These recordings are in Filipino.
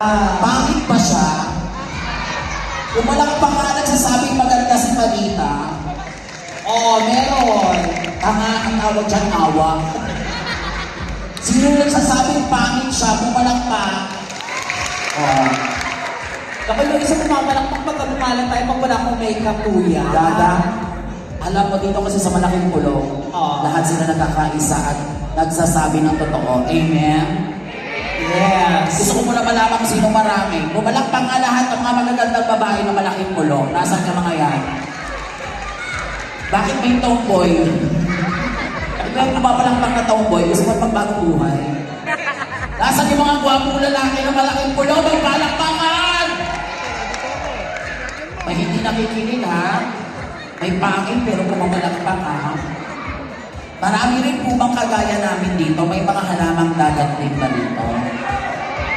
Pangit ba siya? Kung walang pangalan sasabing maganda si Manita. Oo, meron. Tanga ang tawag dyan, awa. Sino nagsasabing pangit siya kung walang pa? Oo. Kapag yung isa pumamalakpak pagkabumalan tayo pag wala akong makeup, kuya. Dada, alam mo dito kasi sa malaking pulong, lahat sila nagkakaisa at nagsasabi ng totoo. Amen? Yes. Gusto ko muna malaman kung sino marami. Bumalakpak nga lahat ng mga magagandang babae ng malaking pulong. Nasaan ka mga yan? Bakit may tomboy? Bakit may bumapalakpak na tomboy? Gusto mo pagbagong buhay? Nasaan yung mga gwapong lalaki ng malaking pulong? Magpalakpakan! May hindi nakikinig ha? May pangit pero pumamalakpak ha? Marami rin po bang kagaya namin dito? May mga halamang dagat din ba dito?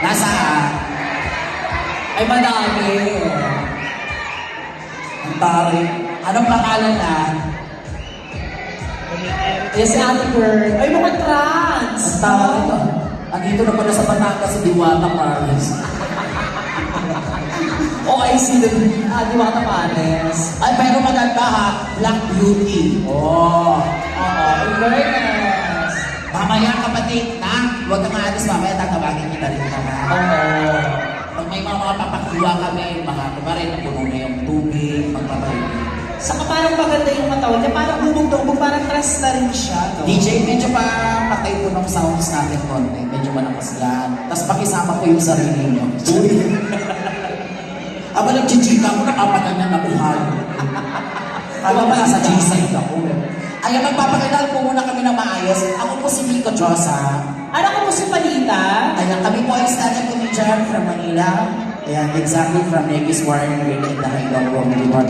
Nasaan? Ay, madami. Ang tari. Anong pangalan na? Yes, Ate Bird. Ay, mga trans. Ang tawag ito. Andito na pala sa Batangas si Diwata Paris. Oh, I see the Diwata Pares. Ay, pero maganda ha. Black Beauty. Oh. Oo, in fairness. Mamaya kapatid na, huwag kang maalis mamaya, tatawagin kita rin ka na. Oo. Pag may mga papakuha kami, mga kumarin, puno na yung tubig, magpapalit. Saka parang maganda yung katawan niya, parang bumugdong, parang trans na rin siya, no? DJ, medyo pa patay po ng sounds natin konti. Medyo malakas yan. Tapos pakisama ko yung sarili nyo. Aba nag-chichika ko, nakapaganyan na buhay. Aba pa nasa G-side ako. Ayan, magpapakilala po muna kami ng maayos. Ako po si Nico Josa. Ano ko po si Manita? Ayan, kami po ay stand-up comedian from Manila. Ayan, exactly from Negus Warren in the Highland Comedy Bar.